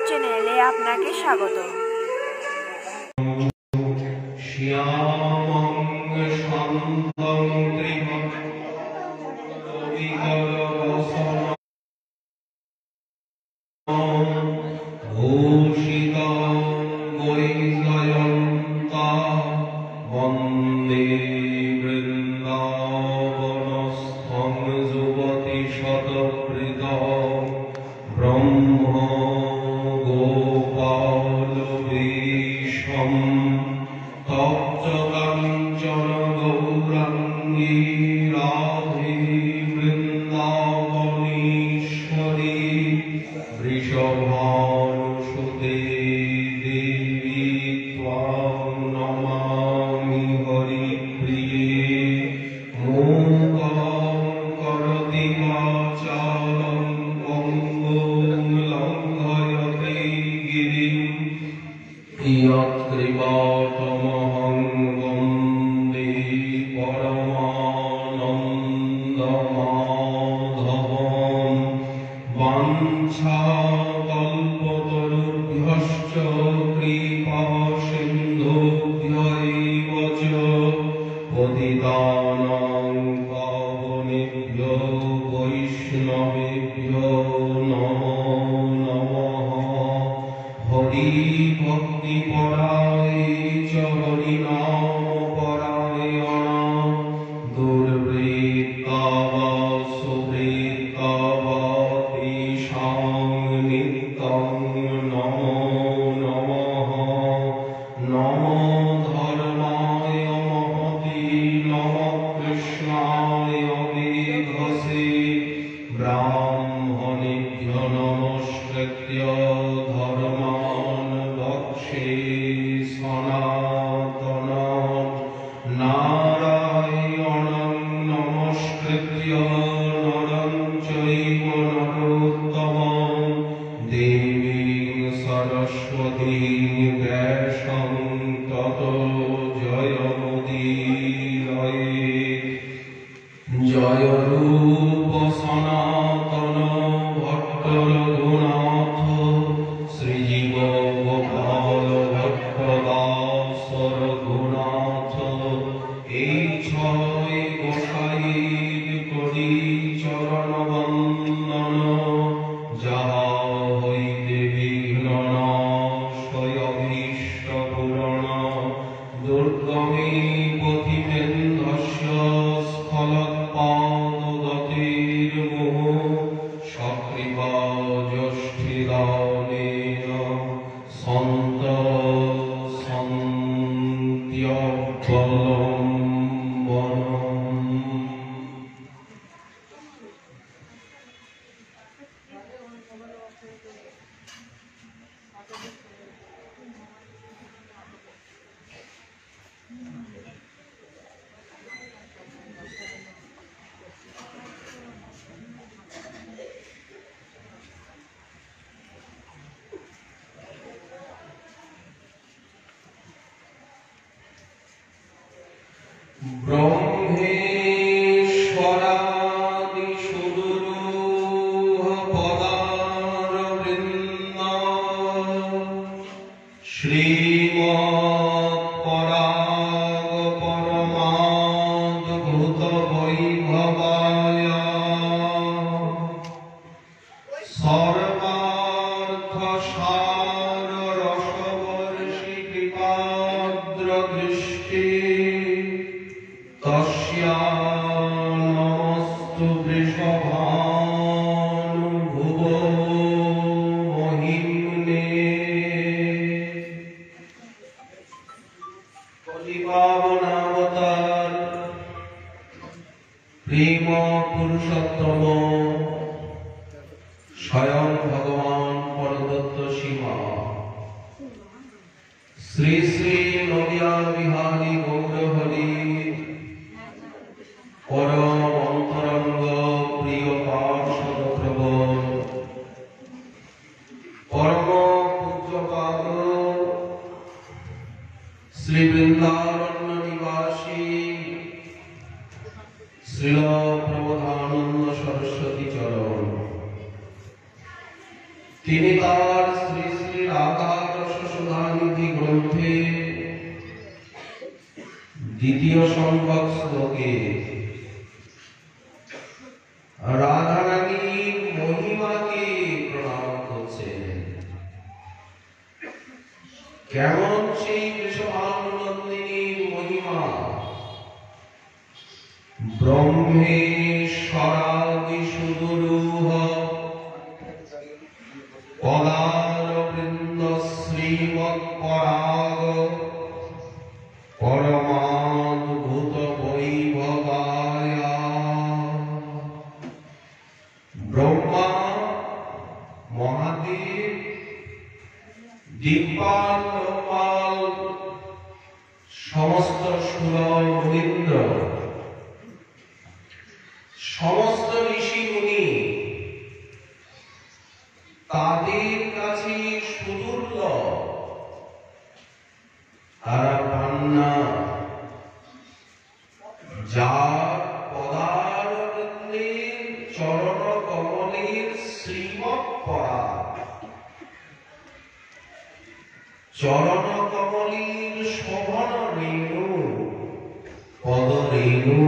চ্যানেলে আপনাকে স্বাগত। श्री वृंदावन निवासी श्रील प्रबोधानंद सरस्वती चरण তিনি তার শ্রী শ্রী রাধা রসসুধানিধি গ্রন্থে দ্বিতীয় সংখ্যক শ্লোকে রাধারানীর মহিমাকে প্রণাম করছেন। কেমন সেই বৃষভানুনন্দিনীর মহিমা? ব্রহ্মেশ্বরাদি সুদুরূহ পদারবৃন্দ শ্রীমৎপরাগ পরমাদ্ভুত বৈভবায়া। ব্রহ্মা মহাদেব, দিব্যান লোকপাল, সমস্ত সুর মুনীন্দ্র, সমস্ত ঋষি মুনি তাদের কাছে সুদুর্লভ, তারা পান না যার পদারবৃন্দের চরণ কমলের শ্রীমৎ পরাগ, চরণ কমলের শোভন রেণু, পদ রেণু,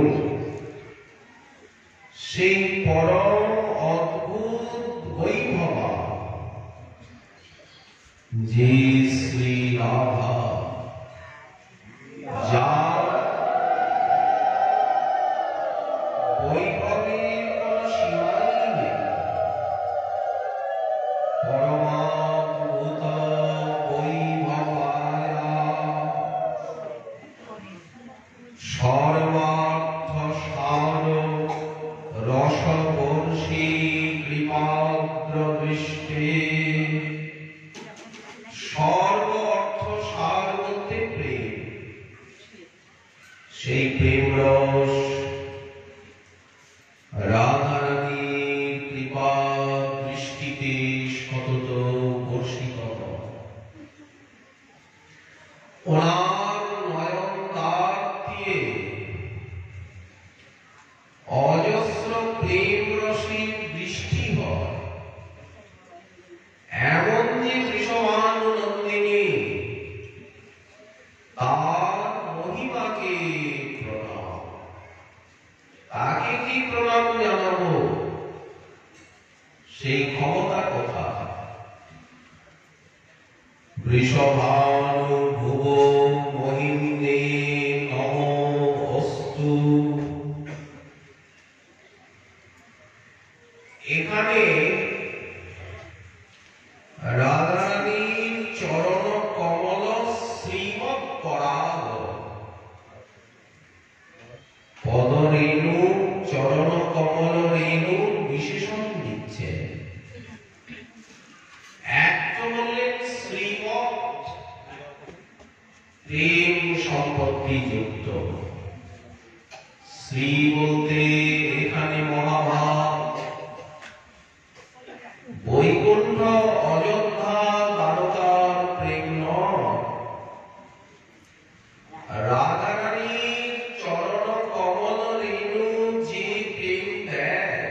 সেই পরম অদ্ভুত বৈভবা যে শ্রী রাধা, যার বৈভবের কোন সীমাই নেই, পরমাদ্ভুত বৈভবায়া, সর্বার্থ সার রসবর্ষী কৃপাদ্র দৃষ্টে। সর্ব অর্থ সার বলতে প্রেম, সেই প্রেম রস রাধারানীর কৃপা দৃষ্টিতে সতত বর্ষিত। ওনার নয়ন দ্বার দিয়ে অজস্র প্রেম রসের বৃষ্টি হয়। এমন যে বৃষভানুনন্দিনী, তার মহিমাকে প্রণাম। তাকে কি প্রণাম জানাবো? সেই ক্ষমতা কথা। বৃষভানু ভুব মহিম্নে নমোস্তু। এখানে রাধারানীর চরণ কমল শ্রীমৎ পরাগ, পদ রেণু, চরণ কমল রেণু বিশেষণ দিচ্ছে। এক তো বললেন শ্রীমৎ, প্রেম সম্পত্তি যুক্ত। শ্রী বলতে এখানে মহাভাব, বৈকুণ্ঠ অযোধ্যা দ্বারকার প্রেম নয়। রাধারানীর চরণ কমল রেণু যে প্রেম দেয়,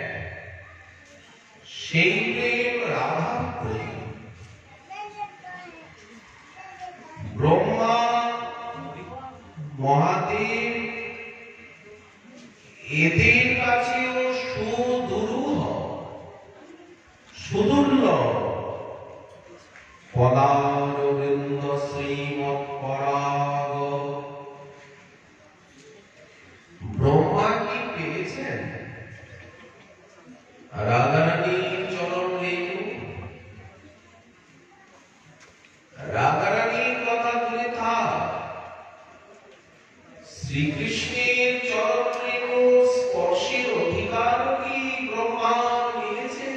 সেই প্রেম রাধা প্রেম। ব্রহ্মা মহাদেব এদের কাছেও সুদূরহ, সুদুর্লভ পদারবৃন্দ শ্রীমৎ পরাগ। ব্রহ্মা কি পেয়েছেন রাধারানীর চরণ রেণু? রাধারানীর কথা বলে থাক, শ্রীকৃষ্ণের চরণ রেণু স্পর্শের অধিকার কি ব্রহ্মা নিয়েছে?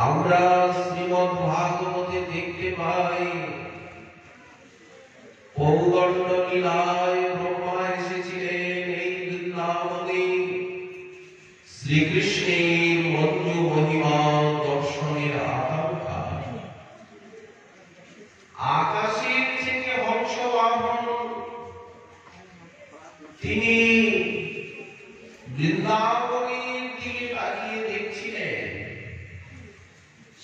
আমরা শ্রীমদ্ ভাগবতে দেখতে পাই, পৌদণ্ড লীলায় ব্রহ্মা এসেছিলেন এই বৃন্দাবনে শ্রীকৃষ্ণের মঞ্জু মহিমা দর্শনের আকাঙ্ক্ষা। আকাশের থেকে হংস বাহন তিনি বৃন্দাবনের দিকে তাকিয়ে দেখছিলেন।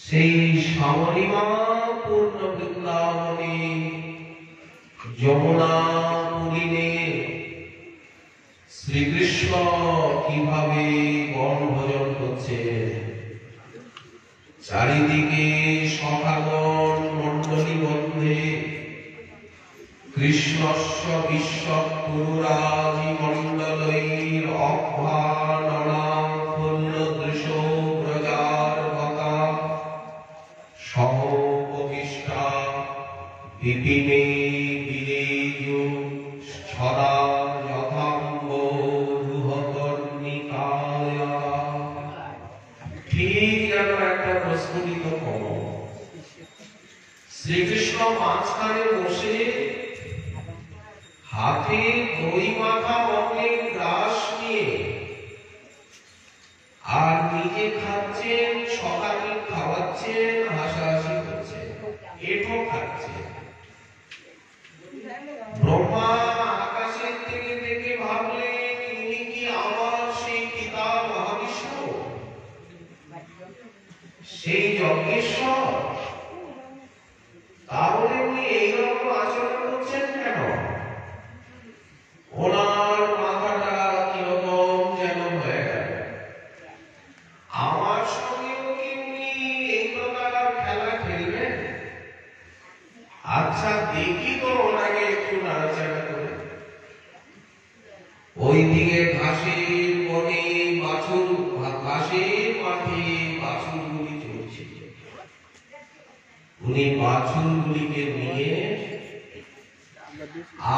সেই শ্যামলিমা পূর্ণ বৃন্দাবনে যমুনা পুলিনে শ্রীকৃষ্ণ কিভাবে বনভোজন করছে, চারিদিকে সখাগণ মণ্ডলী বন্ধে কৃষ্ণস্য বিশ্বপুরাজি মণ্ডলৈর অভ্যাননাফুল্ল দৃশো ব্রজার বকা সহোপবিষ্টা বিপিনে বিলেয়ু ছড়া যথাম্ব রুহকর্ণিকায়া। ঠিক যেন একটা প্রস্ফুটিত কমল। শ্রীকৃষ্ণ মাঝখানে বসে হাতে দই মাখা বটলের গ্রাস নিয়ে আর নিজে খাচ্ছেন, সকালে খাওয়াচ্ছেন, হাসাহাসি করছেন, এঠো খাচ্ছেন। ব্রহ্মা আকাশের থেকে দেখে ভাবলেন ইনি কি আমার সেই পিতা মহাবিষ্ণু, সেই যজ্ঞেশ্বর? তাহলে উনি এইরকম আচরণ করছেন কেন? ওনার মাথাটা কিরকম যেন হয়ে গেল। আমার সঙ্গেও কি উনি এই প্রকার খেলা খেলবেন? আচ্ছা দেখি তো ওনাকে একটু নাড়াচাড়া করে। ওইদিকে ঘাসের বনে বাছুর, ঘাসের মাঠে বাছুরগুলি চলছে। উনি বাছুরগুলিকে নিয়ে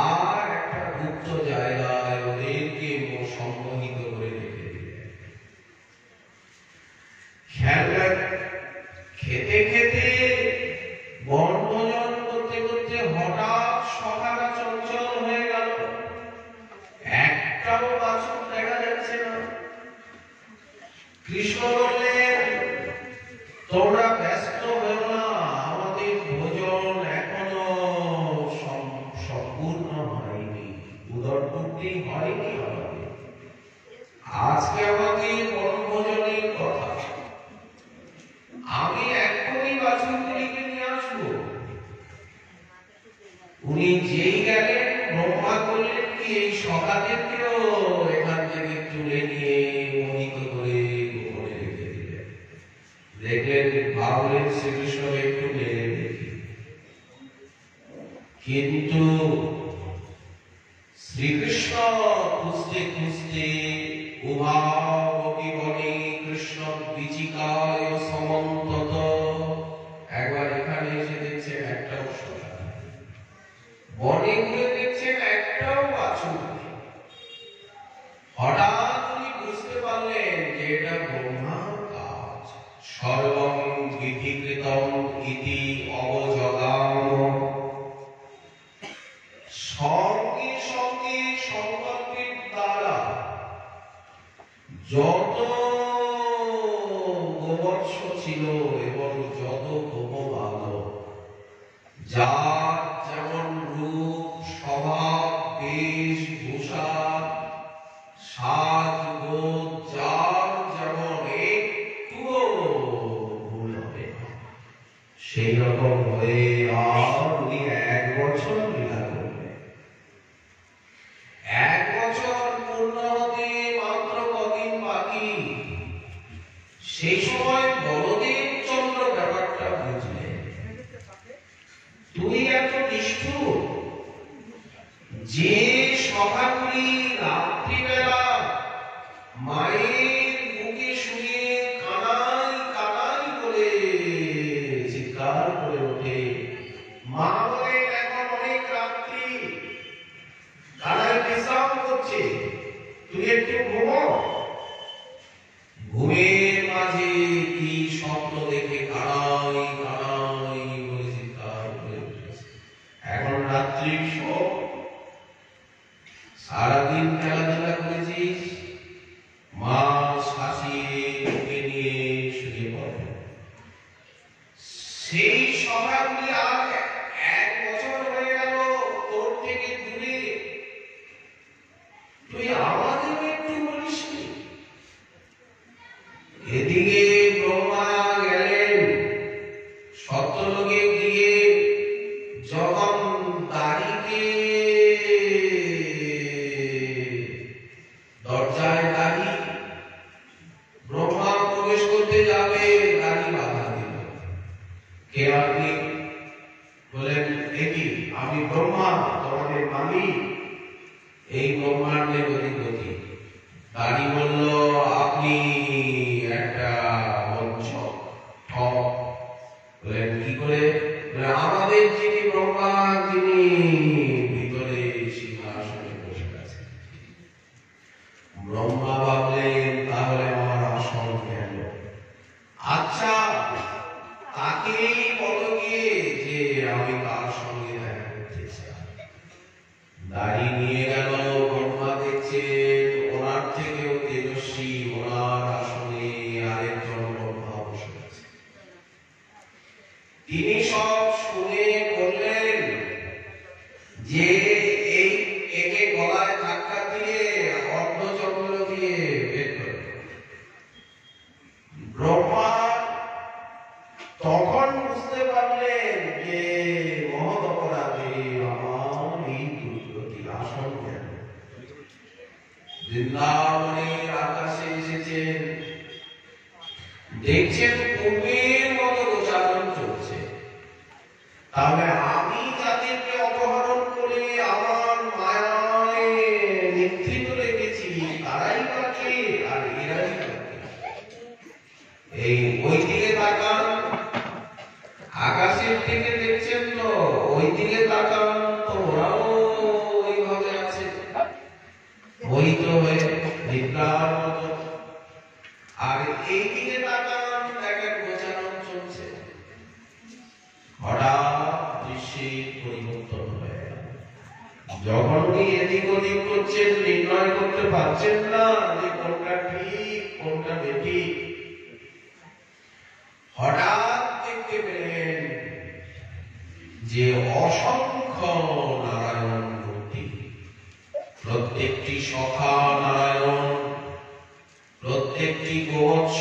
আর একটা গুপ্ত জায়গায় ওদেরকে সম্মোহিত করে রেখে দিলেন। খেতে খেতে বনভোজন করতে করতে হঠাৎ সকালে চঞ্চল হয়ে গেল, একটাও বাছুর দেখা যাচ্ছে না। কৃষ্ণ বললেন, তোমরা ব্যস্ত হও না, আমাদের ভোজন এখনো সম্পূর্ণ হয়নি, উদরপূর্তি হয়নি আমাদের। আজকে আমাদের বনভোজনের কথা, আমি এখনই বাছুরগুলিকে নিয়ে আসবো। উনি যেই গেলেন, ব্রহ্মা করলেন কি এই সখাদেরকেও এখান থেকে তুলে নিয়ে মোহিত করে গোপনে রেখে দিলেন। দেখলেন, ভাবলেন শ্রীকৃষ্ণ একটু মেরে দেখি। কিন্তু শ্রীকৃষ্ণ খুঁজতে খুঁজতে উভাবপি বনে কৃষ্ণ বিচিকায় সমন্তত। একবার এখানে এসে দেখছেন একটাও সখা, বনে ঘুরে দেখছেন একটাও বাছুর নেই। হঠাৎ উনি বুঝতে পারলেন যে এটা ব্রহ্মার কাজ। সর্বং বিধিকৃতং ইতি অবজগাম। সঙ্গে সঙ্গে সংকল্পের দ্বারা যত গোবৎস ছিল এবং যত গোপবালক, যার যেমন রূপ, স্বভাব, বেশ, ভূষা, সাজ, বোধ, যার যেমন একটুও ভুল হবে না, সেই রকম হয়ে আর উনি 1 বছর লীলা করলেন। 1 বছর পূর্ণ হতে মাত্র কদিন বাকি। সেই সময় বলদেব চন্দ্র ব্যাপারটা বুঝলেন। তুই এত নিষ্ঠুর যে সখাগুলি রাত্রিবেলা মায়ের বুকে শুয়ে কানাই কানাই করে চিৎকার করে ওঠে। মা বলেন এখন অনেক রাত্রি, কানাই বিশ্রাম করছে, তুই একটু ঘুমো। ঘুমের মাঝে কি স্বপ্ন দেখে কানাই কানাই বলে চিৎকার করে উঠেছে। এখন রাত্রি শোক, সারাদিন খেলাধুলা করেছিস, মা শাসিয়ে বুকে নিয়ে শুয়ে পড়ে। সেই সভাগুলি আজ 1 বছর হয়ে গেল তোর থেকে দূরে, তুই আমাদের একটু বলিসনি। এদিকে ব্রহ্মা গেলেন আপনি একটা মঞ্চ ঠক বলেন কি করে? আমাদের যিনি ব্রহ্মা, যিনি ভিতরে সিংহাসনে বসে আছেন। ব্রহ্মা ভাবলেন তাহলে আমার আসন কেন? আচ্ছা তাকেই বলো গিয়ে যে আমি তার সঙ্গে দেখা করতে চাই। দাড়ি নিয়ে গেল। ব্রহ্মা দেখছেন ওনার থেকেও তেজস্বী ওনার আসনে আরেকজন ব্রহ্মা বসে আছে। তিনি সব শুনে বললেন যে এই একে গলায় ধাক্কা দিয়ে অর্ধচন্দ্র দিয়ে বের করে। ব্রহ্মা তখন বুঝতে পারলেন যে মহৎ অপরাধে আমার এই দুর্গতি আসন কেন? বৃন্দাবনের আকাশে এসেছেন, দেখছেন পূর্বের মতো গোচারণ চলছে। তাহলে আমি যাদেরকে অপহরণ করে আমার মায়ায় নিদ্রিত রেখেছি তারাই পাচ্ছে আর এরাই পাচ্ছে। এই ওই দিকে তাকান, আকাশের দিকে দেখছেন তো, ওই দিকে তাকান তো ওরাও ওইভাবে আছে, মোহিত হয়ে নিদ্রার মতো। আর এই দিকে তাকান, দেখেন গোচারণ চলছে। হঠাৎ দৃশ্যের পরিবর্তন হয়ে গেল। যখন উনি এদিক ওদিক করছেন, নির্ণয় করতে পারছেন না যে কোনটা ঠিক কোনটা বেঠিক। হঠাৎ দেখতে পেলেন যে অসংখ্য নারায়ণ মূর্তি, প্রত্যেকটি সখা নারায়ণ, প্রত্যেকটি গোবৎস,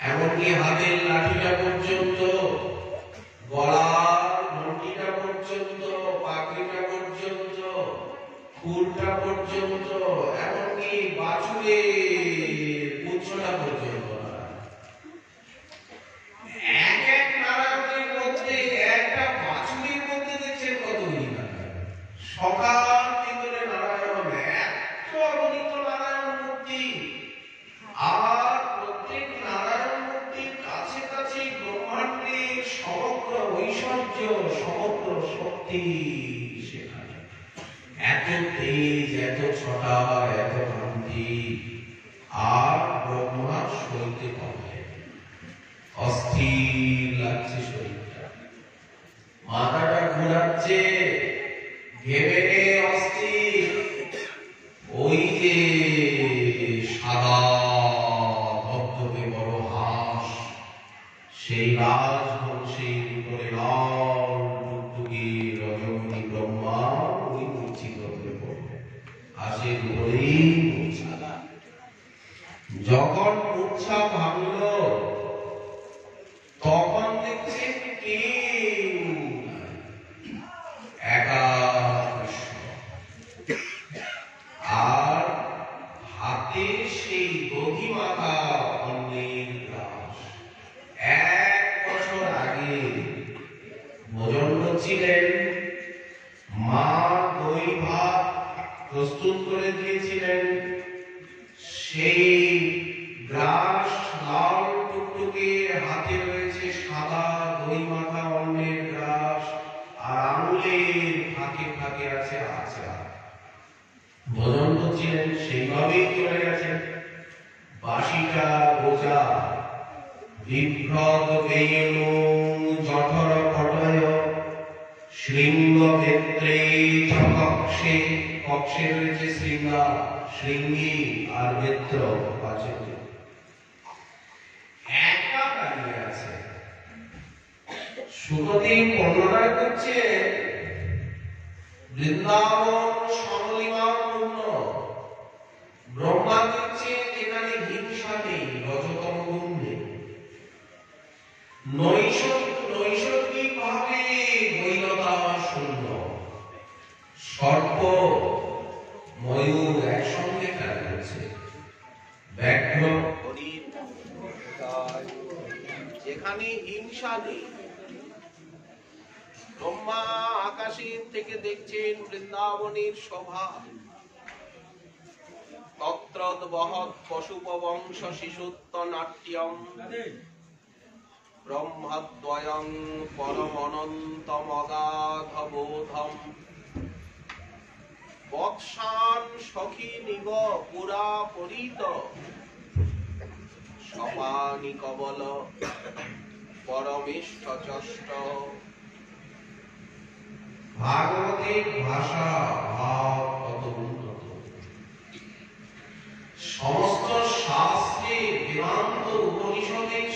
এমনকি হাতের লাঠিটা পর্যন্ত, গলার ঘণ্টিটা পর্যন্ত, পাগড়িটা পর্যন্ত, ফুলটা পর্যন্ত, এমনকি বাছুরের পুচ্ছটা পর্যন্ত। এক এক নারায়ণের মধ্যে, একটা বাছুরের মধ্যে দেখছেন কতগুলি নারায়ণ। সকাল ভিতরে নারায়ণ, এত অগণিত নারায়ণ মূর্তি। আর প্রত্যেক নারায়ণ মূর্তির কাছে কাছে ব্রহ্মাণ্ডের সমগ্র ঐশ্বর্য, সমগ্র শক্তি সেখানে। এত তেজ, এত ছটা, এত কান্তি। আর ব্রহ্মা সইতে পারে, অস্থির লাগছে শরীরটা, মাথাটা ঘুরাচ্ছে, ঘেমে অস্থির। ওই যে সাদা ধবধবে বড় হাঁস, সেই রাজহংসের উপরে লাল টুকটুকি রজনী ব্রহ্মা ওই মূর্ছিত হয়ে পড়বে। হাঁসের উপরেই মূর্ছা। যখন মূর্ছা ভাঙল তখন দেখছেন কেউ একা কৃষ্ণ, আর হাতে সেই দধি মাখা অন্যের গ্রাস। 1 বছর আগে ভোজন করছিলেন, মা দই ভাত প্রস্তুত করে দিয়েছিলেন। সেই গ্রাস লাল টুকটুকে, হাতে রয়েছে সাদা দই মাখা অন্যের গ্রাস, আর আঙুলের ফাঁকে ফাঁকে আছে আচার। ভোজন করছিলেন, সেইভাবেই চলে গেছেন। বাঁশিটা বোঝা, বিভ্রত বেয়নু জঠর পটয় শৃঙ্গ ক্ষেত্রে কক্ষে। কক্ষে রয়েছে শৃঙ্গা, শৃঙ্গী আর ক্ষেত্র আছে। একা দাঁড়িয়ে আছে। সুখদেব বর্ণনা করছে বৃন্দাবন সমলিমাপূর্ণ। ব্রহ্মা দিচ্ছে যেখানে হিংসা নেই, রজতম গুণ নেই। নৈসর্গিক ভাবে বৈরতা শূন্য। সর্প ময়ূর একসঙ্গে খেলা করছে। ব্যাঘ্র, হরিণ, যেখানে হিংসা নেই। ব্রহ্মা আকাশের থেকে দেখছেন বৃন্দাবনের শোভা। তত্রদ্বহৎ পশুপবংশ শিশুত্তনাট্যম ব্রহ্মদ্বয়ং পরমনন্তমগাধবোধম বৎসান সখিনিব পুরা পরিত সপানি কবল পরমেষ্ঠচষ্ট। ভাগবতের ভাষা ভাব কত উন্নত। সমস্ত শাস্ত্রে বেদান্ত উপনিষদের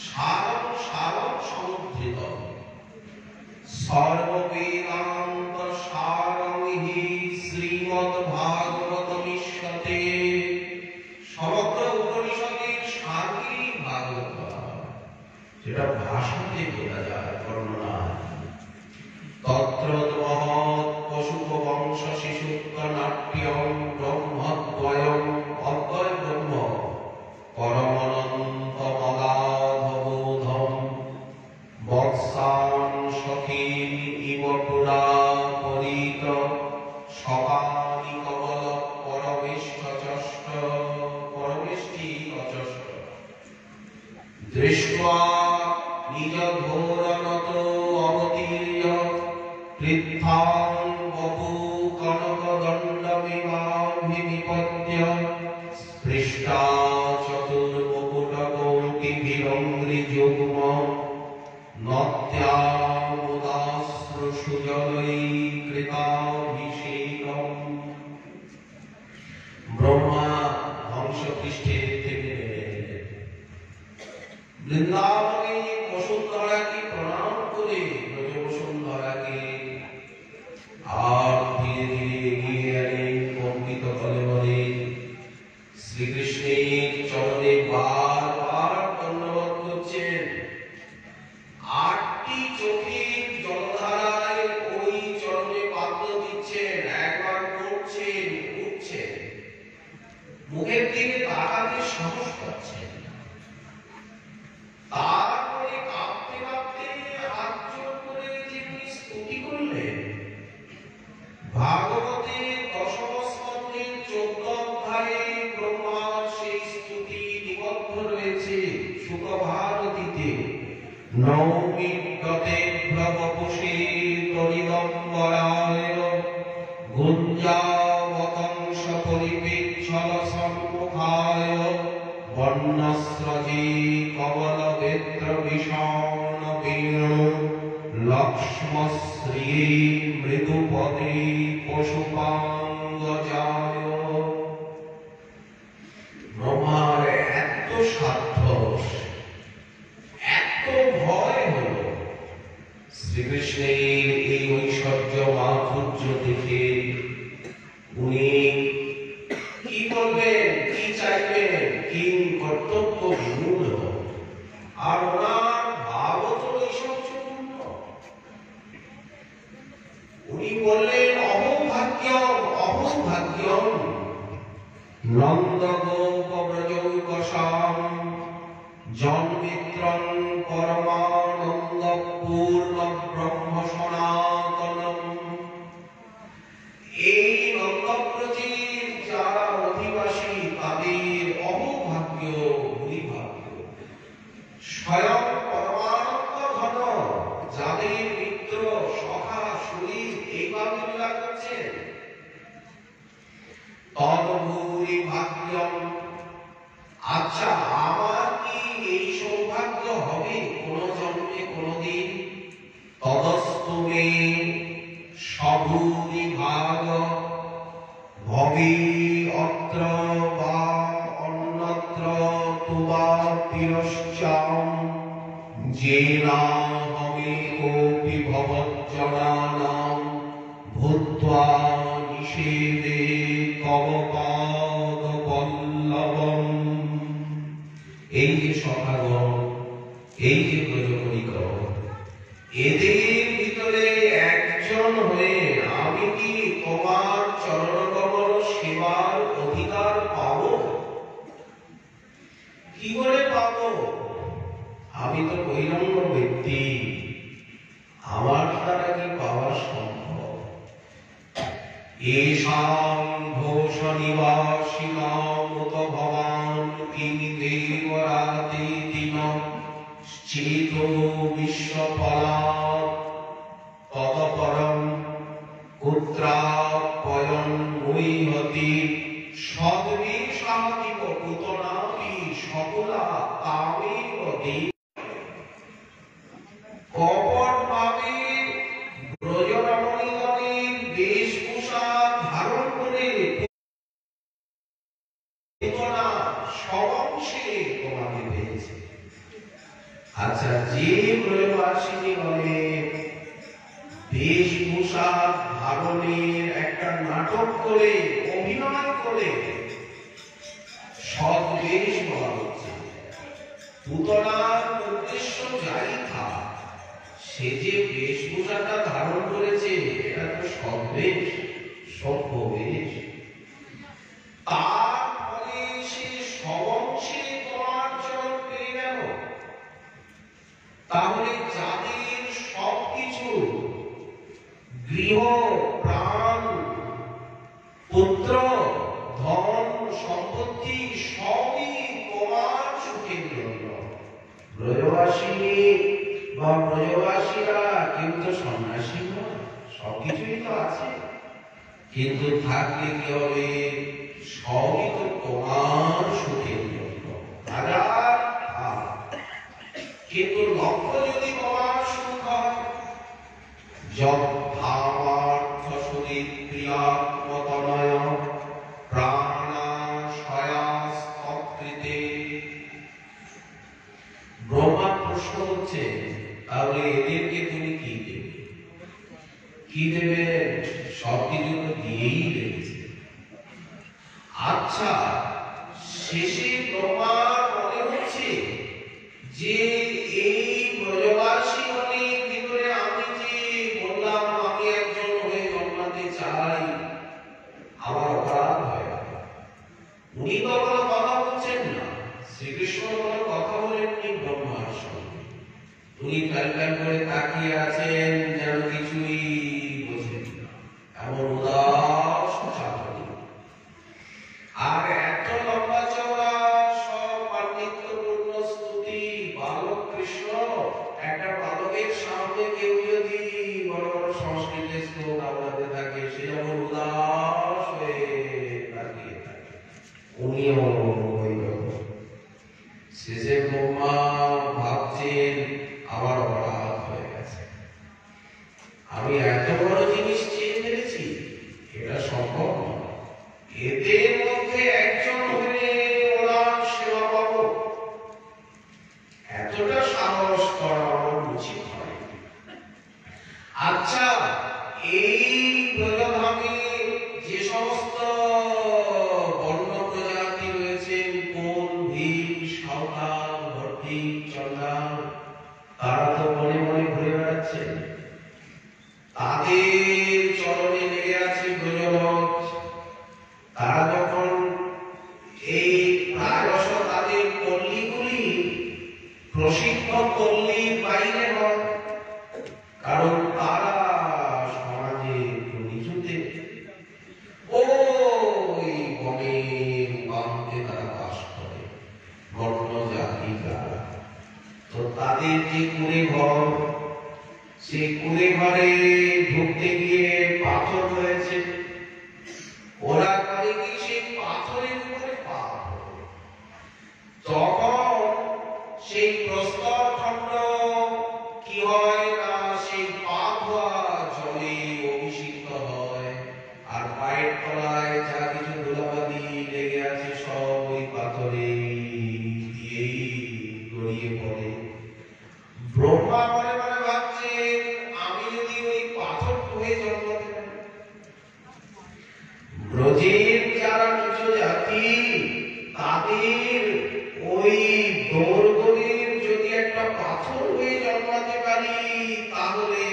সারম সমুদ্রিত। সর্ববেদান্ত সারমিহি শ্রীমদ্ ভাগবতমিষ্যতে। সমগ্র উপনিষদের সারই ভাগবত, যেটা ভাষাতে বোঝা যায়, বর্ণনা। তত্রদ্বহৎ পশুপবংশ শিশুত্তনাট্যম ব্রহ্মদ্বয়ং, অদ্বয় ব্রহ্ম পরমনন্তমগাধবোধম বৎসান সখীন ইব পুরা পরিত সপানি কবল পরমেষ্ঠচষ্ট। পরমেষ্ঠি অচষ্ট। দৃष्ट्वा নিজ ঘোরনত অবতীর্য কৃত্থাং বপু কনকদণ্ডমিমাভিনিপত্য স্পৃষ্টা চতুর্মুকুটকৌটিভিরঙ্ঘ্রিযুগ্ম নদ্যামুদাশ্রুসুজলৈকৃতাভিষেকম। ব্রহ্মা ধ্বংসপৃষ্ঠে থেকে নেমে বৃন্দাবনে বসুন্ধরাকে প্রণাম করে বসুন্ধরাকে আর ধীরে ধীরে এগিয়ে এলেন কম্পিত কলেবরে। শ্রীকৃষ্ণের চরণে বারবার ধন্যবাদ করছেন। 8টি চোখের জলধারায় ওই চরণে পাদ্য দিচ্ছেন। একবার পড়ছেন, উঠছেন, মুখের দিকে তাকাতে সাহস পাচ্ছেন। তারপরে কাঁপতে কাঁপতে হাত জোড় করে তিনি স্তুতি করলেন। ভাগবতে দশম স্কন্ধের 14 অধ্যায়ে ব্রহ্মার সেই স্তুতি নিবদ্ধ রয়েছে শুকভারতীতে। নৌমি গতেভ্রবপুষে তরিদম্বরায় গুঞ্জাবতংশ পরিপিচ্ছল সম্মুখায় বর্ণস্রজে কবলবেত্র বিষণ বেণু লক্ষ্মশ্রী মৃদুপদে পশুপাঙ্গজায়। ব্রহ্মার এত সাধ্যস, এত ভয় হল শ্রীকৃষ্ণের এই ঐশ্বর্য মাধুর্য দেখে। উনি কি বলবেন, কি চাইবেন, কি কর্তব্য মূল। আর ওনার ভাবও তো ঐশ্বর্যপূর্ণ। উনি বললেন অহোভাগ্যম অহোভাগ্যম নন্দগোপ ব্রজৌকসাম জন্মিত্রং পরমানন্দ পূর্ণ ব্রহ্ম সনাতনম। এই নন্দব্রজের যারা অধিবাসী তাদের অহোভাগ্য ভূরিভাগ্য। স্বয়ং পরমানন্দ ঘন যাদের মিত্র সখা শরীর এইভাবে লীলা করছেন, তদ্ভূরি ভাগ্যম। আচ্ছা, আমার কি এই সৌভাগ্য হবে কোন জন্মে কোনদিন? তদস্তু মে সভূরি ভাগ ভবি অত্র বা অন্যত্র তুবা তিরশ্চাম জেনাহমি কোপি ভবজ্জনানাম ভূত্বা নিষেধে তব পাদ পল্লবম। এই যে সখাগণ, এই যে ব্রজকলিগণ, এদের ভিতরে একজন হয়ে আমি কি তোমার চরণকমল সেবার অধিকার পাব? কি করে পাব? আমি তো বহিরঙ্গ ব্যক্তি, আমার দ্বারা কি পাওয়া সম্ভব? এষাং ঘোষ নিবাসিনাম উত ভবান তিনি দেবরাতি দিন চেতো বিশ্বফলাৎ তদপরম কুত্রাপয়ন মুইহতি সদ্বিষাতি পুতনাপি সকলা তামেবতি কপটভাবে ব্রজরমণীগণের বেশভূষা ধারণ করে পুতনা সবংশে তোমাকে পেয়েছে। আচ্ছা, যে ব্রজবাসিনীগণের বেশভূষা ধারণের একটা নাটক করে অভিনয় করে সদ্বেশ বলা হচ্ছে, পুতনার উদ্দেশ্য যাই থাক, সে যে বেশভূষাটা ধারণ করেছে এটা তো সদ্বেশ, সভ্য বেশ। তার ফলে সে সবংশে তোমার চরণ পেয়ে গেল। তাহলে যাদের সবকিছু গৃহ প্রাণ পুত্র ধন সম্পত্তি সবই তোমার সুখের জন্য, ব্রজবাসিনী বা ব্রজবাসীরা কিন্তু সন্ন্যাসী নয়, সবকিছুই তো আছে, কিন্তু থাকলে কি হবে, সবই তো তোমার সুখের জন্য। কিন্তু লক্ষ্য যদি তোমার সুখ হয়, যদ্ভাবার্থ সুদীপ্রিয়াত্মতনয় প্রাণাশয়াস্তৎকৃতে। ব্রহ্মা প্রশ্ন হচ্ছে, তাহলে এদেরকে তুমি কি দেবে? কি দেবে? সবকিছু তো দিয়েই রেখেছে। আচ্ছা, শেষে ব্রহ্মার মনে হচ্ছে যে এই ব্রজবাসীগণের ভিতরে আমি যে বললাম আমি একজন হয়ে জন্মাতে চাই, আমার অপরাধ হয়ে গেল। উনি তো কোনো কথা বলছেন না, শ্রীকৃষ্ণ কোনো কথা বলেননি ব্রহ্মার সঙ্গে। উনি কালকাল করে তাকিয়ে আছেন, যেন কিছুই বোঝেন না, এমন উদাস চাকরি। আর এত লম্বা চওড়া সব পাণ্ডিত্যপূর্ণ স্তুতি, বালক কৃষ্ণ, একটা বালকের সামনে কেউ যদি বড় বড় সংস্কৃতের শ্লোক আওড়াতে থাকে, সে যেমন উদাস হয়ে তাকিয়ে থাকে, উনিও ওই রকম। শেষে ব্রহ্মা ভাবছেন আমার অপরাধ হয়ে গেছে, আমি এত বড় জিনিস চেয়ে ফেলেছি, এটা সম্ভব নয়। এদের মধ্যে একজন হয়ে ওনার সেবা পাবো, এতটা সাহস করা উচিত হয়। আচ্ছা, এই ব্রজধামে যে সমস্ত বর্ণ প্রজাতি রয়েছেন, কোন ভীম সাঁওতাল ভট্টিক চন্ডাল, তারা তো মনে মনে ঘুরে বেড়াচ্ছেন, তাদের চরণে লেগে আছে ব্রজরথ। তারা যখন এই প্রায়শ তাদের পল্লীগুলি প্রসিদ্ধ পল্লীর বাইরে হয়, কারণ তারা সমাজে নিচুতে, ওই বনের প্রান্তে তারা বাস করে, বর্ণ জাতি তারা। তো তাদের যে কুড়ে ঘর, সেই কুড়ে ঘরে ঢুকতে গিয়ে পাথর রয়েছে, ওরা করে কি সেই পাথরের উপরে পা পড়ে, তখন সেই প্রস্তর খণ্ড কি হয় না, সেই পা ধোয়া জলে অভিষিক্ত হয়, আর পায়ের তলায় যা কিছু ধুলাবালি লেগে আছে সব ওই পাথরে দিয়েই গড়িয়ে পড়ে। ব্রহ্মা মনে মনে ভাবছেন, আমি যদি ওই পাথর হয়ে জন্মাতে পারি, ব্রজের যারা নিচু জাতি, তাদের ওই দৌড়গড়ের যদি একটা পাথর হয়ে জন্মাতে পারি, তাহলে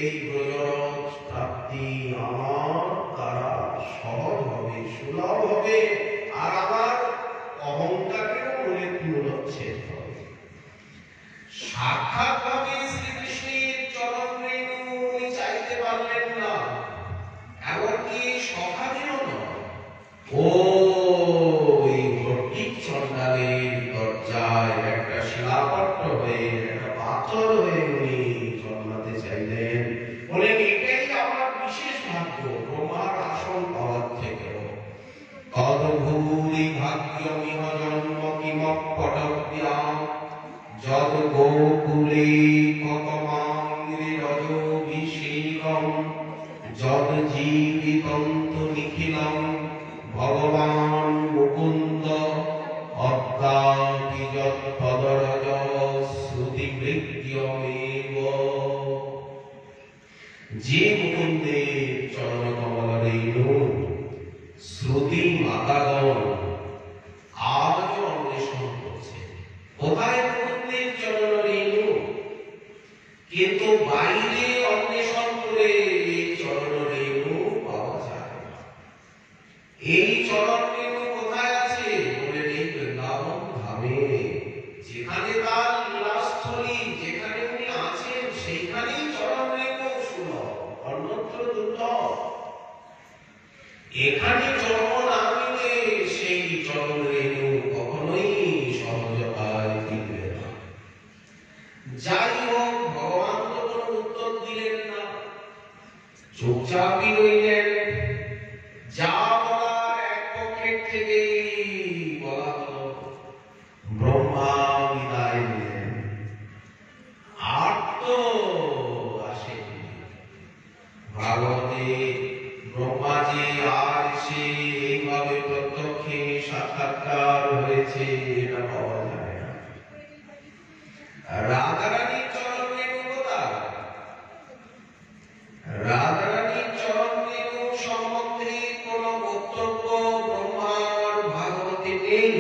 এই ব্রজরথ প্রাপ্তি আমার দ্বারা সহজ হবে, সুলভ হবে, আর আমার অহংকারের মূলচ্ছেদ হবে। সাক্ষাৎ ভাবে শ্রীকৃষ্ণের চরণ রেণু উনি চাইতে পারলেন না, এমনকি সখাদেরও নয়। ভূরি ভাগ্যমিহ জন্ম কিমপটব্যাম যদ গোকুলে কতমাঙ্গি রজোভিষেকম যদ জীবিতন্তু নিখিলম ভগবান মুকুন্দ অদ্যাপি যৎ পদরজ শ্রুতিভৃত্যমেব। যে মুকুন্দের চরণ কমল রেণু শ্রুতি মাতাগণ আজও অন্বেষণ করছে, কোথায় মুকুন্দের চরণ রেণু, কিন্তু বাইরে অন্বেষণ করে এই চরণ রেণু পাওয়া যায় না। এই চরণ রেণু কোথায় আছে বলে এই বৃন্দাবন ধামে, যেখানে তার লীলাস্থলী, যেখানে উনি আছেন সেইখানেই চরণ রেণু সুলভ, অন্যত্র দুর্লভ। এখানে জন্ম না নিলে সেই চরণ রেণু কখনোই সহজতায় ফিরবে না। যাই হোক, ভগবান তো কোনো উত্তর দিলেন না, চুপচাপই রইলেন। যা বলার এক পক্ষের থেকে বলা হলো, ব্রহ্মা বিদায় নিলেন। আর তো আসেনি। ভাগবতে ব্রহ্মা যে আর সে এইভাবে প্রত্যক্ষে সাক্ষাৎকার হয়েছে এটা পাওয়া যায় না। রাধারানীর চরণ রেণু কোথায়? রাধারানীর চরণ রেণু সম্বন্ধে কোন বক্তব্য ব্রহ্মার ভাগবতে নেই।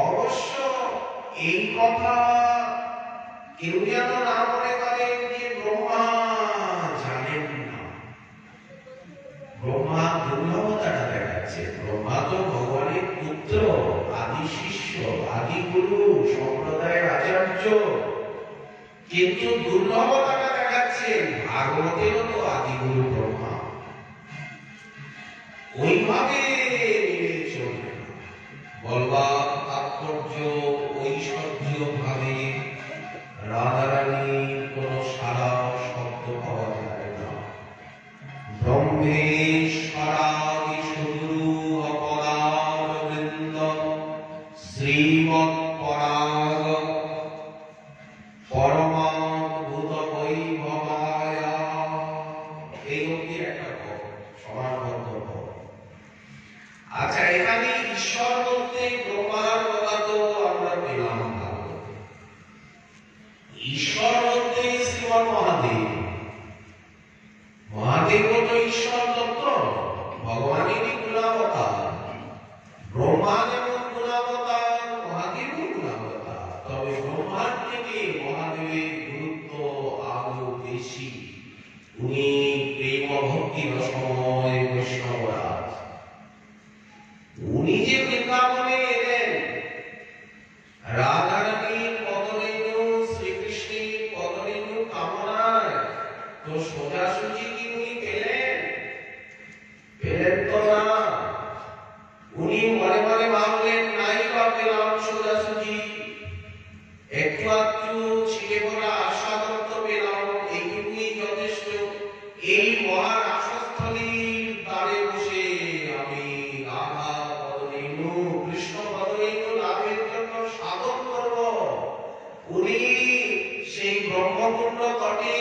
অবশ্য এই কথা কেউ যেন না মনে করেন যে ব্রহ্মা জানেন না। ব্রহ্মা দুর্লভতাটা দেখাচ্ছে। ব্রহ্মা তো ভগবানের পুত্র, আদি শিষ্য, আদি গুরু, সম্প্রদায়ের আচার্য, কিন্তু দুর্লভতাটা দেখাচ্ছেন ভাগবতেরও তো আদি গুরু ব্রহ্মা। ওইভাবে চলবে না, বলবার তাৎপর্য ঐশ্বর্য ভাবে রাধারানীর কোন সারা শব্দ পাওয়া যায় না। ব্রহ্মেশ্বরাদি সুগুরু অপদার বৃন্দ শ্রীমৎ পরাগ পরমাদ্ভুত বৈভবায়া। এই অব্দি একটা সমানবদ্ধ। আচ্ছা, এখানে ঈশ্বর বলতে ব্রহ্মার কথা তো আমরা পেলাম না। ঈশ্বর বলতে শ্রীমৎ মহাদেব। মহাদেব তো ঈশ্বর তত্ত্ব, ভগবানেরই গুণাবতার। ব্রহ্মা যেমন গুণাবতার, মহাদেবও গুণাবতার। তবে ব্রহ্মার থেকে মহাদেবের গুরুত্ব আরো বেশি। উনি প্রেম ভক্তি রসময় বৈষ্ণবরাজ। উনি যে বৃন্দাবনে এলেন, রাধারানীর পদরেণু, শ্রীকৃষ্ণের পদরেণু কামনায়, তো সোজাসুজি কি উনি পেলেন? পেলেন তো না। উনি মনে মনে ভাবলেন, নাই বা পেলাম সোজাসুজি, একটু আধটু ছিটে পড়া আশাদত্ত পেলাম, এইটুকুই যথেষ্ট। এই মহান আশাস্থলীর দ্বারে বসে আমি রাধা পদরেণু, কৃষ্ণ পদরেণু লাভের জন্য সাধন করব। উনি সেই ব্রহ্মকুণ্ড তটে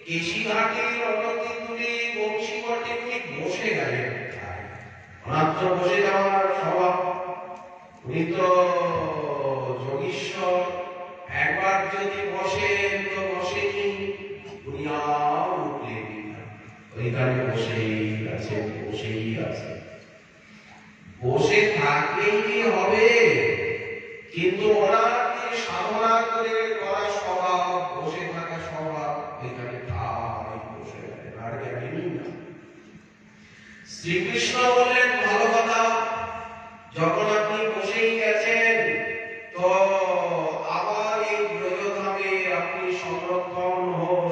কেশিঘাটের অনতি দূরে বংশীবটে উনি বসে গেলেন। মাত্র বসে যাওয়ার স্বভাব। উনি তো যোগীশ্বর, একবার যদি বসেন তো বসেনি, উনি আর উঠলেন না। ওইখানে বসেই আছে, বসেই আছে। বসে থাকলেই কি হবে? কিন্তু ওনার যে সাধনা করে করা স্বভাব, বসে থাকা স্বভাব, ওইখানে ঠাই বসে গেলেন, আর গেলেনই না। শ্রীকৃষ্ণ বললেন, ভালো কথা, যখন আপনি বসেই গেছেন তো আবার এই ব্রজধামে আপনি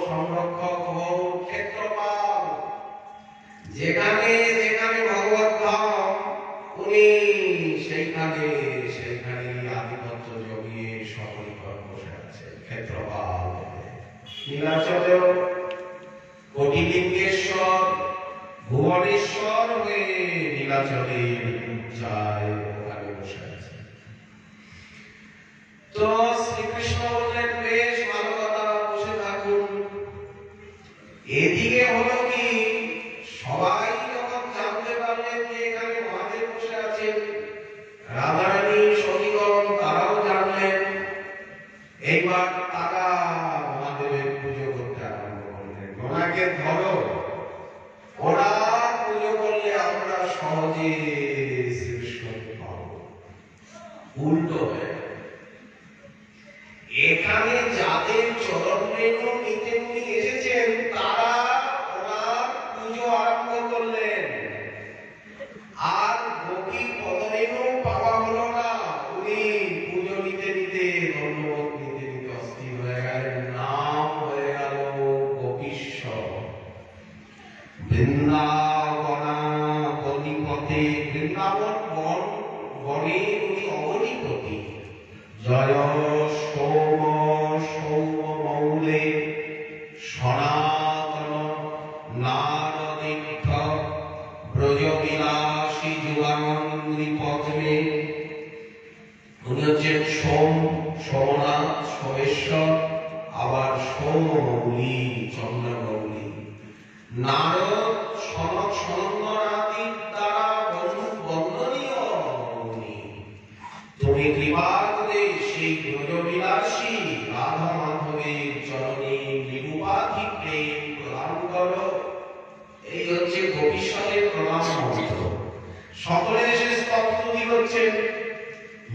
সংরক্ষক হও, ক্ষেত্রপাল। যেখানে যেখানে ভগবত ধাম, উনি সেইখানে আধিপত্য জমিয়ে সপরিকর বসে আছে, ক্ষেত্রপাল। নীলাচলেও কোটিলিঙ্গেশ্বর, ভুবনেশ্বর হয়ে নীলাচলের যায় ওখানে বসে আছে। তো শ্রীকৃষ্ণ বললেন বেশ ভালো কথা, বসে থাকুন। এদিকে হলো কি, সবাই যখন জানতে পারলেন যে এখানে মহাদেব বসে আছেন, রাধারানী সখীগণ তারাও জানলেন, এইবার তারা মহাদেবের পুজো করতে আরম্ভ করলেন। ওনাকে ধরো, ওরা পুজো করলে আমরা সহজে শ্রীকৃষ্ণকে পাবো। উল্টো হয়ে এখানে যাদের চরণ রেণু নিতে উনি এসেছেন, তারা ওনার পুজো আরম্ভ করলেন। আর গোপী পদরেণু পাওয়া হলো না, উনি পুজো নিতে নিতে ধন্যবাদ নিতে নিতে অস্থির হয়ে গেলেন। নাম হয়ে গেল গোপীশ্বর। বৃন্দাবনা গণিপতে, বৃন্দাবন গণে উনি অগণিপতি। জয় সৌম সৌম মৌলে সনাতন নারদীর্ঘ ব্রজবিলাসী যুগাঙ্গি পদ্মে। উনি হচ্ছেন সোম, সোমনাথ, সোমেশ্বর, আবার সৌমমৌলি, চন্দ্রমৌলি। নারদ সনক সনন্দনাদির দ্বারা বন্দনীয় উনি। তুমি কৃপা করে সেই ব্রজবিলাসী রাধা মাধবের চরণে নিরুপাধি প্রেম প্রদান করো। এই হচ্ছে গোপীশ্বরের প্রণাম মন্ত্র। সকলে এসে স্তবস্তুতি করছেন।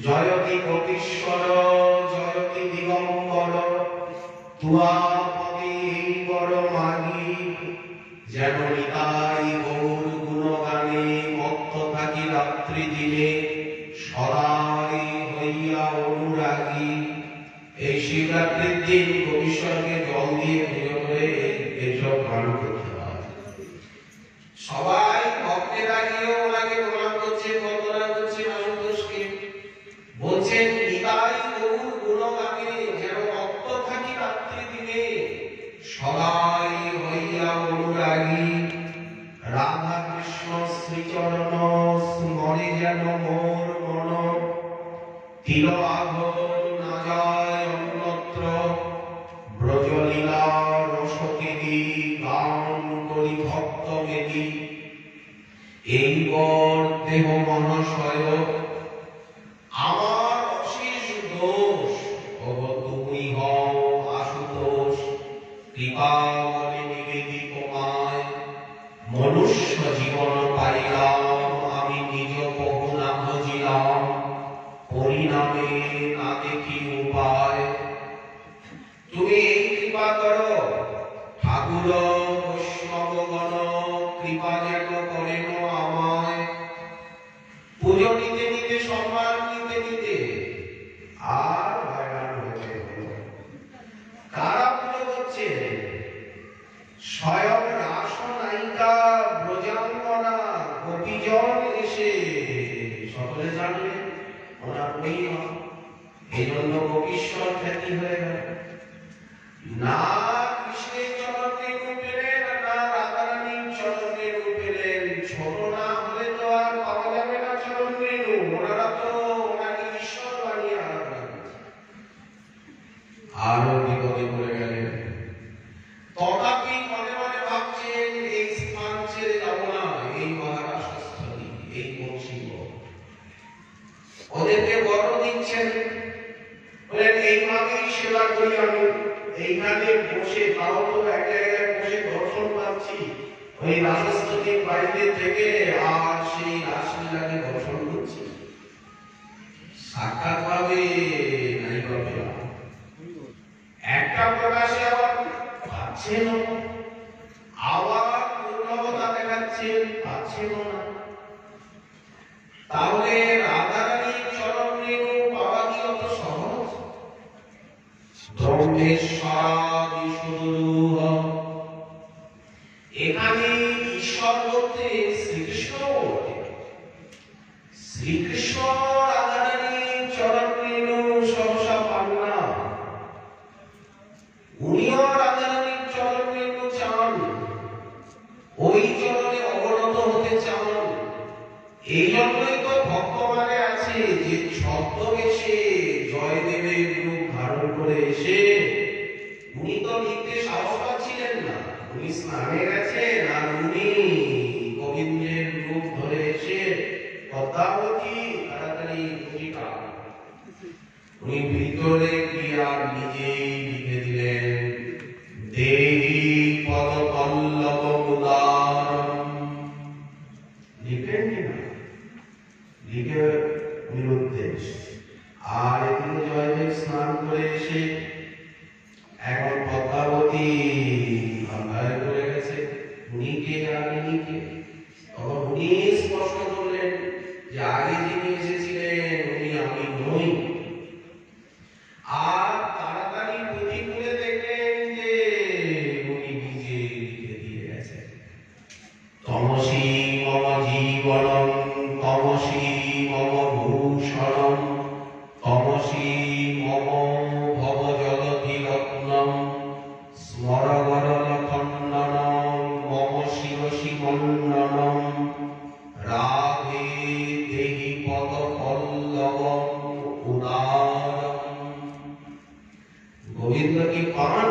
জয়তি গোপীশ্বর জয়তি দিগম্বর, তুয়া পদে বড় মাগি। যেন নিতাই গৌর গুণগানে মত্ত থাকি রাত্রি দিনে, সদাই হইয়া অনুরাগী। এই শিবরাত্রির দিন গোপীশ্বরকে জল দিয়ে পুজো করে এইসব গান করতে হয়। সবাই ভক্তেরা গিয়ে ওনাকে প্রণাম করছে, বন্দনা করছে, আশুতোষকে বলছেন নিতাই গৌর গুণগানে যেন মত্ত থাকি রাত্রি দিনে, সদাই হইয়া অনুরাগী। রাধা কৃষ্ণ শ্রীচরণ স্মরে যেন মোর মন, তিল আঘর না যায় অন্যত্র। ব্রজলীলা রসকেদি গান করি ভক্ত মেদি। এই বর দেহ মহাশয় আমার অশেষ দোষ, ওগো তুমি হও আশুতোষ। কৃপা বলে নিবেদিত মায়, মনুষ্য জীবন পাইলাম আমি নিজ বহু না ভজিলাম। পরিণামে না দেখি উপায়, তুমি এই কৃপা করো। ঠাকুর বৈষ্ণবগণ কৃপা যেন করেন আমায়। পুজো নিতে নিতে, সম্মান নিতে নিতে আর হয়রান হতে হলো। কারা পুজো করছে? স্বয়ং রাসনায়িকা ব্রজাঙ্গনা গোপীজন এসে সকলে জানলে ওনার মহিমা। এই জন্য গোপীশ্বর খ্যাতি হয়ে গেল। না কৃষ্ণের চরণে রূপ পেলেন, না রাধারানীর চরণে রূপ পেলেন। ছোট না হলে তো আর পাওয়া যাবে না চরণ রেণু। ওনারা তো ওনাকে ঈশ্বর বানিয়ে আরাধনা করছে। আরো বিপদে পড়ে গেলেন। তথাপি মনে মনে ভাবছেন এই স্থান ছেড়ে যাব না, এই মহারাষ্ট্রস্থলী, এই বংশীব। ওদেরকে বড় দিচ্ছেন, বলেন এইভাবেই সেবা করি আমি। এইখানে বসে, তাও তো এক জায়গায় বসে দর্শন পাচ্ছি, ওই রাজস্থানের বাড়িতে থেকে আর সেই রাসলীলাকে দর্শন করছি। সাক্ষাৎ ভাবে নাই পাবে একটা প্রকাশে আবার পাচ্ছেন, আবার দুর্লভতা দেখাচ্ছেন, পাচ্ছেন না। তাহলে রাধারানীর চরণ রেণু পাওয়া কি অত সহজ? ব্রহ্মেশ্বরাদি সুদূরহ। এখানে ঈশ্বর বলতে শ্রীকৃষ্ণ বলতে, শ্রীকৃষ্ণ রাধারানীর চরণ রেণু সহসা পান না। উনিও রাধারানীর চরণ রেণু চান, ওই চরণে অবনত হতে চান। এই জন্যই অগণিত ভক্তমানে আছে যে ছদ্মবেশে জয়দেবের রূপ ধারণ করে এসে উনি তো লিখতে সাহস পাচ্ছিলেন না, উনি স্নানে গেছেন আর উনি গোবিন্দের রূপ ধরে এসে পদ্মাবতী তাড়াতাড়ি কুটিটা উনি ভিতরে গিয়ে আর নিজেই লিখে দিলেন দেবী পদ পল্লব মুদারম। লিখেন কিনা? লিখে নিরুদ্দেশ। আর এদিকে জয়দেব স্নান করে এসে এখন পদ্মাবতী গঙ্গায় পড়ে গেছে, উনি কে জানেন কে? তখন উনি স্পষ্ট করলেন যে আগে যিনি এসেছিলেন উনি আমি নই। আর তাড়াতাড়ি পুঁথি খুলে দেখলেন যে উনি নিজে লিখে দিয়ে গেছেন তমসি মম জীবনম তমসি মম ভূষণম তমসি মম ভব জলধি রত্নম স্মরগরল খণ্ডনম মম শিরসি মণ্ডনম রাধে দেহি পদ পল্লবম উদারম। গোবিন্দ কি পান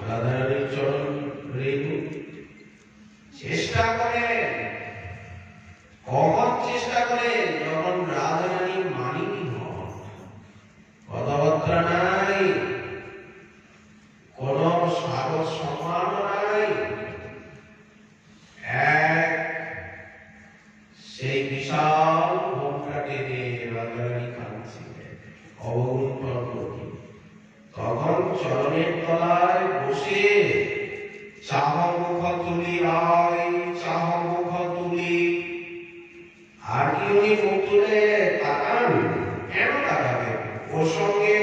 রাধারানীর চরণ রেণু? চেষ্টা করেন, কখন চেষ্টা করেন? যখন রাধারানী মানিনী হন, কথাবার্তা নাই, কোন সাহস সম্মান নাই, এক সেই বিশাল ঘোমটাকে নিয়ে রাধারানী কাঁদছিলেন অবগুণ্ঠন প্রতি। তখন চরণের তলায় বসে চাহ মুখ তুলি রায় চাহ মুখ তুলি। আর কি উনি মুখ তুলে তাকান? কেন তাকাবেন? ওর সঙ্গে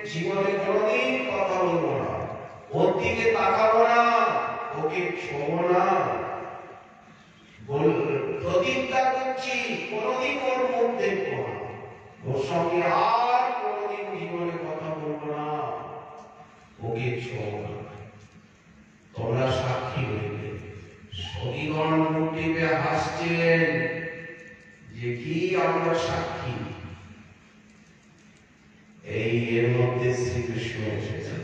জীবনে কোনোদিন কথা বলবো না, ওর দিকে তাকাবো না, ওকে ছোঁবো না, প্রতিজ্ঞা করছি কোনোদিন ওর মুখ দেখবো না, ওর সঙ্গে আর কোনোদিন জীবনে কথা বলবো না, ওকে ছোঁবো না। তোমরা সাক্ষী হইবে। সখীগণ মুখ টিপে হাসছেন যে কি আমরা সাক্ষী। এই এর মধ্যে শ্রীকৃষ্ণ এসেছেন,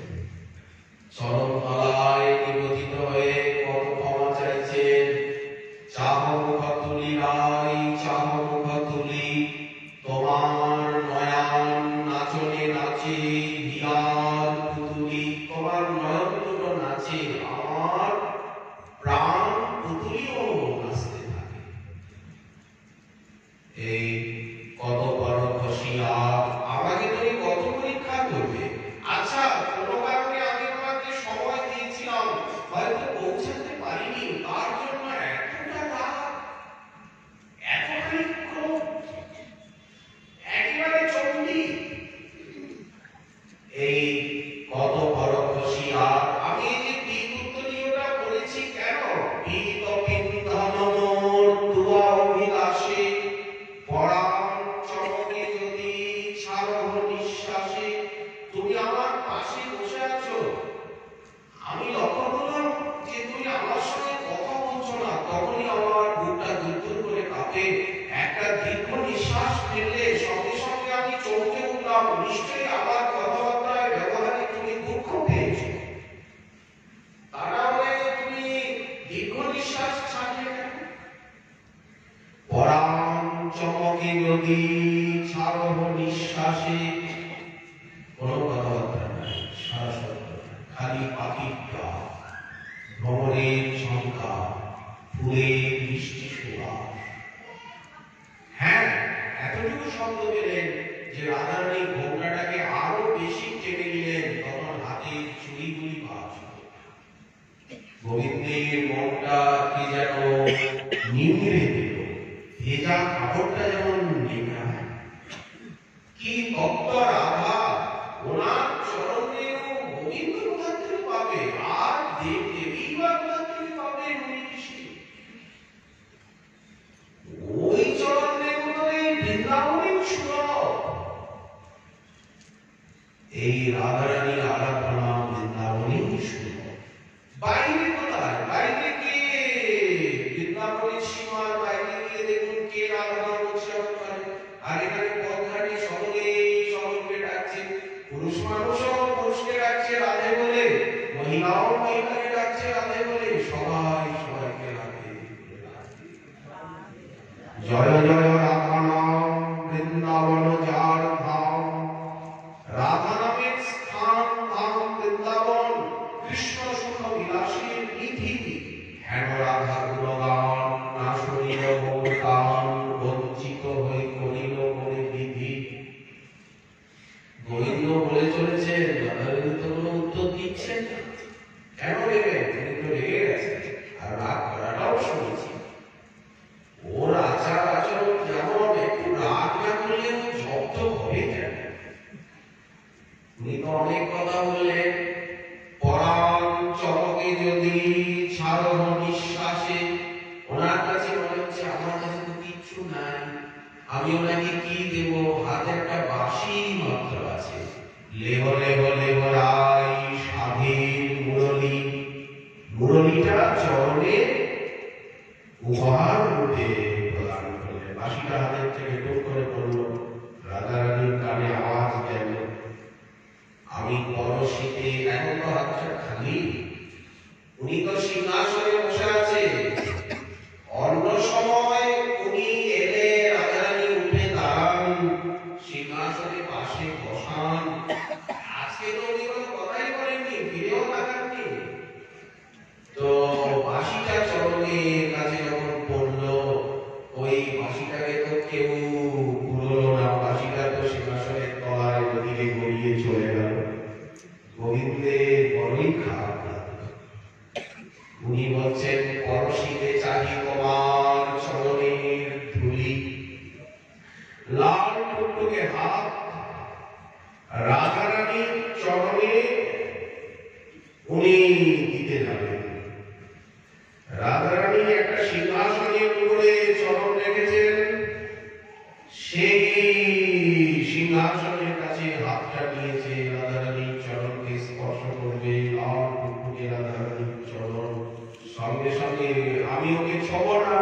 চরণ তলায় নিবেদিত হয়ে কত ক্ষমা চাইছেন। চাহ মুখ তুলি রাই চাহ মুখ তুলি, তোমার নয়ন নাচনে নাচে হিয়ার পুতুলি। তোমার নয়ন দুটো নাচে, আমার প্রাণ পুতুলিও নাচতে থাকে। এই কত বড় খুশি। আর আমাকে তুমি কত পরীক্ষা করবে? আচ্ছা, কোনো কারণে আমি তোমাকে সময় দিয়েছিলাম, হয়তো পৌঁছাতে পারিনি, তার জন্য এতটা রাগ, এতখানি ক্রোধ, একেবারে চণ্ডী। এই কত বড় খুশি। আর আমি এই যে বিদ্যুৎলীয়টা করেছি কেন? বিদ বিন্ধন মোর দুয়া অভিলাষে পরাণ চমকে যদি ছাড়হ নিঃশ্বাসে। তুমি আমার পাশে বসে আছো, আমি লক্ষ্য করলাম যে তুমি আমার সঙ্গে কথা বলছো না, তখনই আমার বুকটা দুরদুর করে কাঁপে। একটা দীর্ঘ নিঃশ্বাস ফেললে সঙ্গে সঙ্গে আমি চমকে উঠলাম, নিশ্চয়ই আমার কথাবার্তায় ব্যবহারে তুমি দুঃখ পেয়েছো। তা না হলে তুমি দীর্ঘ নিঃশ্বাস ছাড়লে কেন? পরাণ চমকে যদি ছাড়হ নিঃশ্বাসে। কোনো কথাবার্তা নাই, সারা সত্য খালি পাখির ডাক, ভ্রমণের ঝঙ্কার, ফুলের মিষ্টি সুবাস। হ্যাঁ, এতটুকু শব্দ পেলেন যে রাধারানী ঘোমটাটাকে আরো বেশি টেনে নিলেন, তখন হাতে চুড়িগুলি বাজল। গোবিন্দের মনটা কি যেন নিংড়ে দিল, ভেজা কাপড়টা যেমন নেংড়ায়। কি তত্ত্ব রাধা, ওনার চরণে গোবিন্দ কোথা থেকে পাবে, আর দেবী বা কোথা থেকে পাবে? উনি ঋষি ওই চরণে বৃন্দাবনের সুলভ। এই রাধারানী আরাধনা বৃন্দাবনের সুলভ। বাইরে কোথায়? বাইরে গিয়ে বৃন্দাবনের সীমার বাইরে গিয়ে দেখুন কে আরাধনা করছে। আর এখানে পথঘাটে সকলকে ডাকছে, পুরুষ মানুষও পুরুষকে ডাকছে রাধে বলে, মহিলাও মহিলাকে ডাকছে রাধে বলে, সবাই সবাইকে রাধে। জয় জয় রাধা নাম, বৃন্দাবন যার ধাম, রাধা নামের স্থান ধাম বৃন্দাবন, কৃষ্ণ সুখ বিলাসীর নিধি, হেন রাধা গুণগান না শুনিল মোর কান, বঞ্চিত হয়ে করিল মনে বিধি। গোবিন্দ বলে চলেছেন, রাধারানী তো কোনো উত্তর দিচ্ছেন না। কেন দেবেন? তিনি তো রেগে গেছেন, আর রাগ করাটাও শুনেছি। ওর আচার আচরণ যেমন, একটু রাগ না করলে ও জব্দ হবে কেন? উনি তো অনেক কথা বললেন, পরাণ চমকে যদি ছাড়ো নিঃশ্বাসে। ওনার কাছে মনে হচ্ছে আমার কাছে তো কিচ্ছু নাই, আমি ওনাকে কি দেব? হাতে একটা বাঁশি মাত্র আছে। লেহ লেহ লেহ রাই স্বাধীন মুরলী, মুরলীটা চরণে উপহার রূপে প্রদান করলেন। বাঁশিটা হাতের থেকে টুক করে পড়ল, রাধারানীর কানে আওয়াজ গেল, আমি পরশীতে। এখন তো হাতটা খালি, উনি তো সিংহাসনে বসে আছে। অন্য সময় উনি এলে রাধারানী উঠে দাঁড়ান, সিংহাসনে পাশে বসান। আজকে তো উনি কোনো কথাই বলেননি, ফিরেও তাকাননি। তো বাঁশিটা চরণের কাছে যখন পড়লো, ওই বাঁশিটাকে তো কেউ পুরলো না, বাঁশিটা তো সিংহাসনের তলায় ওদিকে গড়িয়ে চলে গেল। গোবিন্দের বড়ই খারাপ লাগলো। উনি বলছেন, পরশীতে চাহি তোমার চরণের ধুলি। লাল টুকটুকে হাত রাধারানীর চরণে উনি দিতে যাবেন। রাধারানী একটা সিংহাসনের উপরে চরণ রেখেছেন, সেই সিংহাসনের কাছে হাতটা নিয়েছে, রাধারানীর চরণকে স্পর্শ করবে। লাল টুকটুকে রাধারানীর চরণ, সঙ্গে সঙ্গে আমি ওকে ছোব না।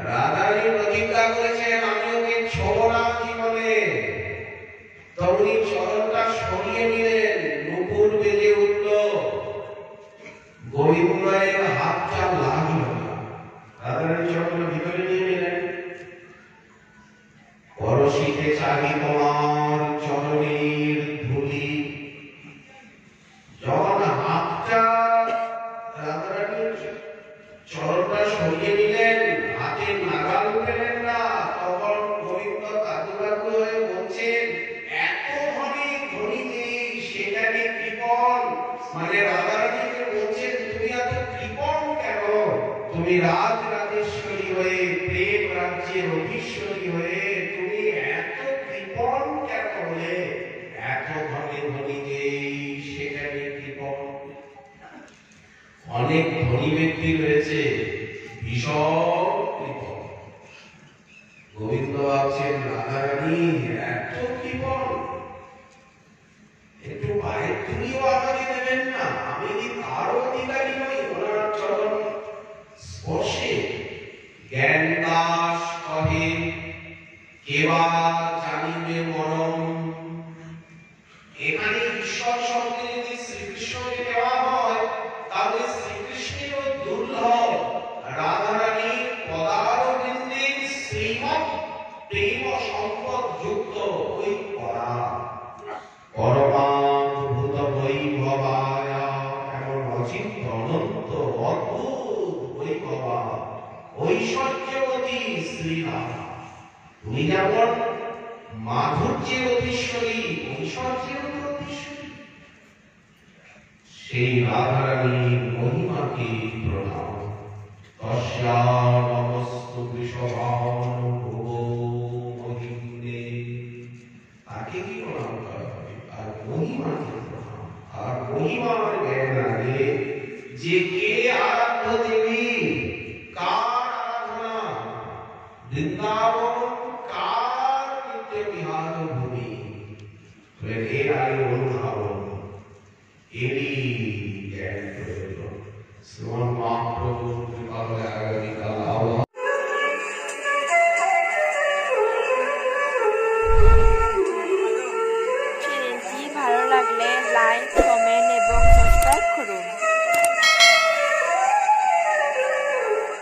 রাধারানী প্রতিজ্ঞা করেছেন, আমি ওকে ছোব না জীবনে। তো উনি চরণটা সরিয়ে নিলেন, নুপুর বেজে উঠল, গোবিন্দের হাতটা লাগলো না। রাধারানী চরণটা ভিতরে নিয়ে নিলেন। পরশীতে চাহি তোমার চরণের ধুলি। যখন হাতটা রাধারানীর চরণটা সরিয়ে নিলেন, হাতে নাগাল পেলেন না, তখন গোবিন্দ কাতু হয়ে বলছেন, এত ধনী ধনী নেই, সেখানে কৃপণ। মানে রাধারানীকে বলছেন, তুমি এত কৃপণ কেন? তুমি রাজ রাজেশ্বরী হয়ে, প্রেম রাজ্যের অধীশ্বরী হয়ে, তুমি এত কৃপণ কেন হলে? এত ধনী ধনী নেই, সেখানে কৃপণ। অনেক ধনী ব্যক্তি রয়েছে, ভীষণ কৃপণ। গোবিন্দ ভাবছেন, রাধারানী এত কৃপণ, একটু পায়ের তুলিও আমাকে দেবেন না? আমি কি তারও অধিকারী নই ওনার চরণ স্পর্শে? জ্ঞান দাস কহে, কেবা জানিবে মরম। এখানে ঈশ্বর শব্দে যদি শ্রীকৃষ্ণকে দেওয়া হয়, তাহলে শ্রীকৃষ্ণেরও দুর্লভ রাধারানীর পদারবিন্দের শ্রীমৎ প্রেম সম্পদ যুক্ত ওই পরা পরমাদ্ভুত বৈভবায়া, এমন অচিন্ত অনন্ত অদ্ভুত বৈভবা ঐশ্বর্যবতী শ্রীরাধা। তুমি যেমন মাধুর্যের অধীশ্বরী, ঐশ্বর্যের অধীশ্বরী, সেই রাধারানীর মহিমাকে প্রণাম। তস্যা নমস্তু বৃষভানুভুব মহিম্নে। তাকে কি প্রণাম করা হবে? আর মহিমাকে প্রণাম। আর মহিমার জ্ঞান আগে যে কে আরাধ্য দেবী, কার আরাধনা, বৃন্দাবন কার নিত্য বিহার ভূমি, এর আগে অনুধাবন, এরই জ্ঞান প্রয়োজন। শ্রীমন মহাপ্রভুর কৃপা হলে আগামীকাল